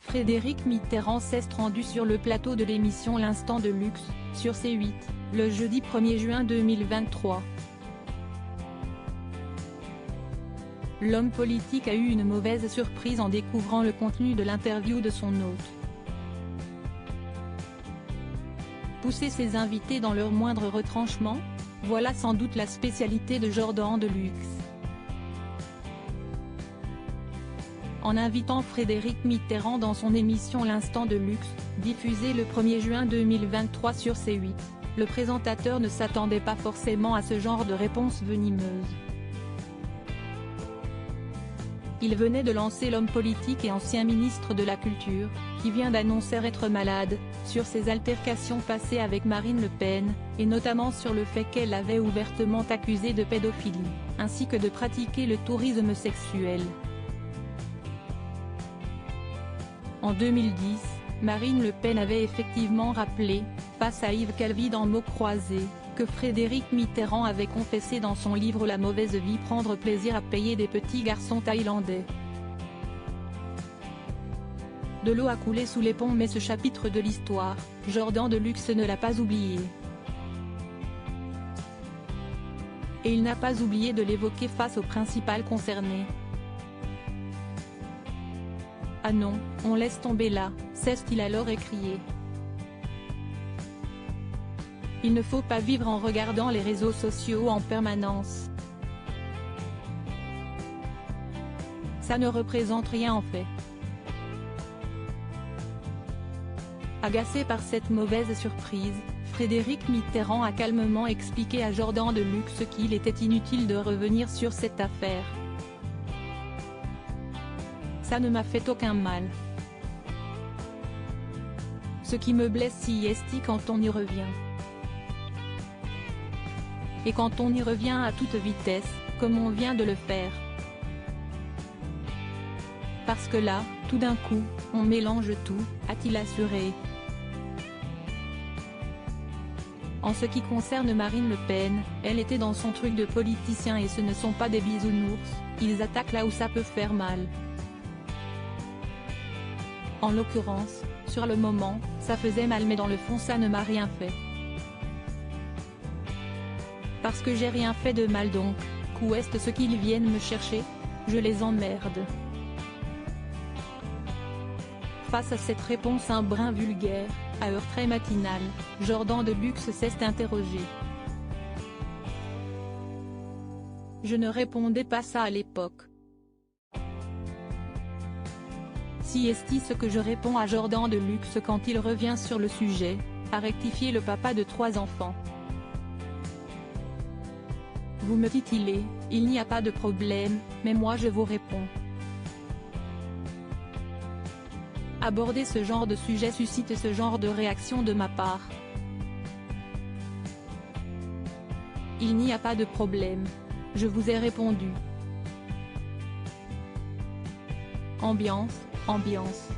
Frédéric Mitterrand s'est rendu sur le plateau de l'émission L'Instant de Luxe, sur C8, le jeudi 1er juin 2023. L'homme politique a eu une mauvaise surprise en découvrant le contenu de l'interview de son hôte. Pousser ses invités dans leur moindre retranchement, voilà sans doute la spécialité de Jordan de Luxe. En invitant Frédéric Mitterrand dans son émission L'Instant de Luxe, diffusée le 1er juin 2023 sur C8, le présentateur ne s'attendait pas forcément à ce genre de réponse venimeuse. Il venait de lancer l'homme politique et ancien ministre de la Culture, qui vient d'annoncer être malade, sur ses altercations passées avec Marine Le Pen, et notamment sur le fait qu'elle l'avait ouvertement accusé de pédophilie, ainsi que de pratiquer le tourisme sexuel. En 2010, Marine Le Pen avait effectivement rappelé, face à Yves Calvi dans Mots croisés, que Frédéric Mitterrand avait confessé dans son livre La mauvaise vie prendre plaisir à payer des petits garçons thaïlandais. De l'eau a coulé sous les ponts mais ce chapitre de l'histoire, Jordan de Luxe ne l'a pas oublié. Et il n'a pas oublié de l'évoquer face au principal concerné. Ah non, on laisse tomber là, s'est-il alors écrié. Il ne faut pas vivre en regardant les réseaux sociaux en permanence. Ça ne représente rien en fait. Agacé par cette mauvaise surprise, Frédéric Mitterrand a calmement expliqué à Jordan de Luxe qu'il était inutile de revenir sur cette affaire. Ça ne m'a fait aucun mal. Ce qui me blesse si est quand on y revient. Et quand on y revient à toute vitesse, comme on vient de le faire. Parce que là, tout d'un coup, on mélange tout, a-t-il assuré. En ce qui concerne Marine Le Pen, elle était dans son truc de politicien et ce ne sont pas des bisounours, ils attaquent là où ça peut faire mal. En l'occurrence, sur le moment, ça faisait mal mais dans le fond ça ne m'a rien fait. Parce que j'ai rien fait de mal donc, qu'où est ce qu'ils viennent me chercher? Je les emmerde. Face à cette réponse un brin vulgaire, à heure très matinale, Jordan de Luxe s'est interrogé. Je ne répondais pas ça à l'époque. Si est ce que je réponds à Jordan de Luxe quand il revient sur le sujet, a rectifié le papa de 3 enfants. Vous me titillez, il n'y a pas de problème, mais moi je vous réponds. Aborder ce genre de sujet suscite ce genre de réaction de ma part. Il n'y a pas de problème. Je vous ai répondu. Ambiance, ambiance.